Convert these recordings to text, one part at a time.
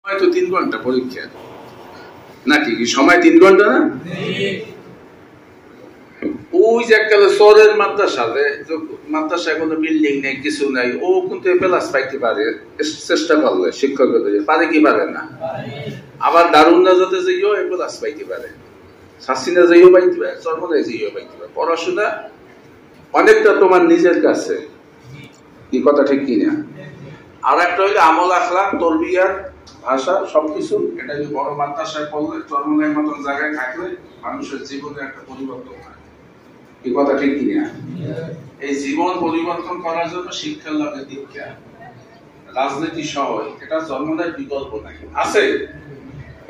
হয়তো 3 ঘন্টা পরীক্ষা নাকি কি সময় 3 ঘন্টা না? ওই যে এককালে শহরের মাদ্রাসায় কোনো বিল্ডিং নেই, কিছু নাই, ও কিন্তু প্লাস পাইতে পারে চেষ্টা করলে, শিক্ষক পারে কি পারে না? আবার দারুন নাজাতে যাইও প্লাস পাইতে পারে, শাসিনা যাইও পাইতে পারে, চরমনায় যাইও পাইতে পারে। পড়াশোনা অনেকটা তোমার নিজের কাছে, কি কথা ঠিক কিনা? আর একটা হইলে আমল আখলাক তরবিয়াত ভাষা সবকিছু, এটা যে বড় মাদ্রাসায় পড়লে চরমনায়ের মতন জায়গায় থাকলে মানুষের জীবনে একটা পরিবর্তন হয়, কি কথা ঠিক কিনা? এই জীবন পরিবর্তন করার জন্য শিক্ষার লগে দীক্ষা, রাজনীতি সহ এটা চরমনায়ের বিকল্প নাই, আছে।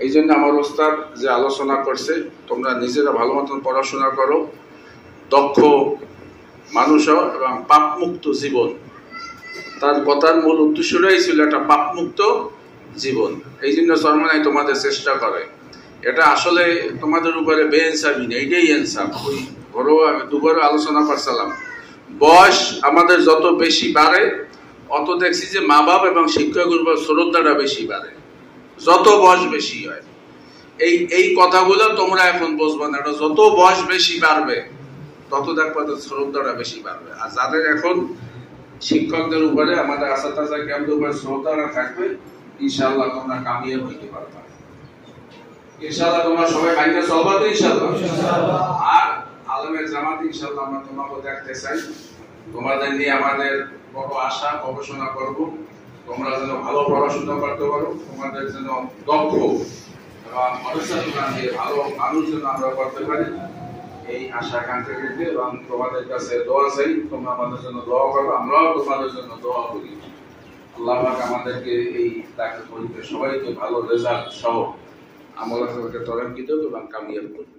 এই জন্য আমার ওস্তাদ যে আলোচনা করছে, তোমরা নিজেরা ভালো মতন পড়াশোনা করো, দক্ষ মানুষ এবং পাপমুক্ত জীবন। তার কথার মূল উদ্দেশ্যটাই ছিল একটা পাপমুক্ত জীবন। এই জন্য চরমনায় তোমাদের চেষ্টা করে। এটা আসলে তোমাদের উপরে বেইনসাফি না, এটাই ইনসাফ। ওই ঘরেও আমি দুবারও আলোচনা করছিলাম, বয়স আমাদের যত বেশি বাড়ে অত দেখছি যে মা বাপ এবং শিক্ষকের উপর শ্রদ্ধাটা বেশি বাড়ে, যত বয়স বেশি হয়। এই কথাগুলো তোমরা এখন বুঝবা না, এটা যত বয়স বেশি বাড়বে তত দেখবা শ্রদ্ধাটা বেশি বাড়বে। আর যাদের এখন শিক্ষকদের উপরে, আমাদের আসাতাজা ক্যাম্পের উপরে শ্রদ্ধাটা থাকবে, ইনশাআল্লাহ তোমরা কামিয়াব হইতে পারবে। ইনশাআল্লাহ তোমরা সবাই বাইরে চলবা তো ইনশাআল্লাহ। আর আলেমের জামাত ইনশাআল্লাহ আমরা তোমাকে দেখতে চাই। তোমাদের নিয়ে আমাদের বড় আশা, গবেষণা করব, তোমরা যেন ভালো পড়াশোনা করতে পারো, তোমাদের যেন দক্ষ এবং অনুশাসন দিয়ে ভালো মানুষ যেন আমরা করতে পারি, এই আশা আকাঙ্ক্ষা রেখে এবং তোমাদের কাছে দোয়া চাই। তোমরা আমাদের জন্য দোয়া করো, আমরাও তোমাদের জন্য দোয়া করি। আল্লাহ পাক আমাদেরকে এই দাখিল পরীক্ষায় সবাইকে ভালো রেজাল্ট সহ আমল আখলাকে তরঙ্গিত এবং কামিয়াব করুন।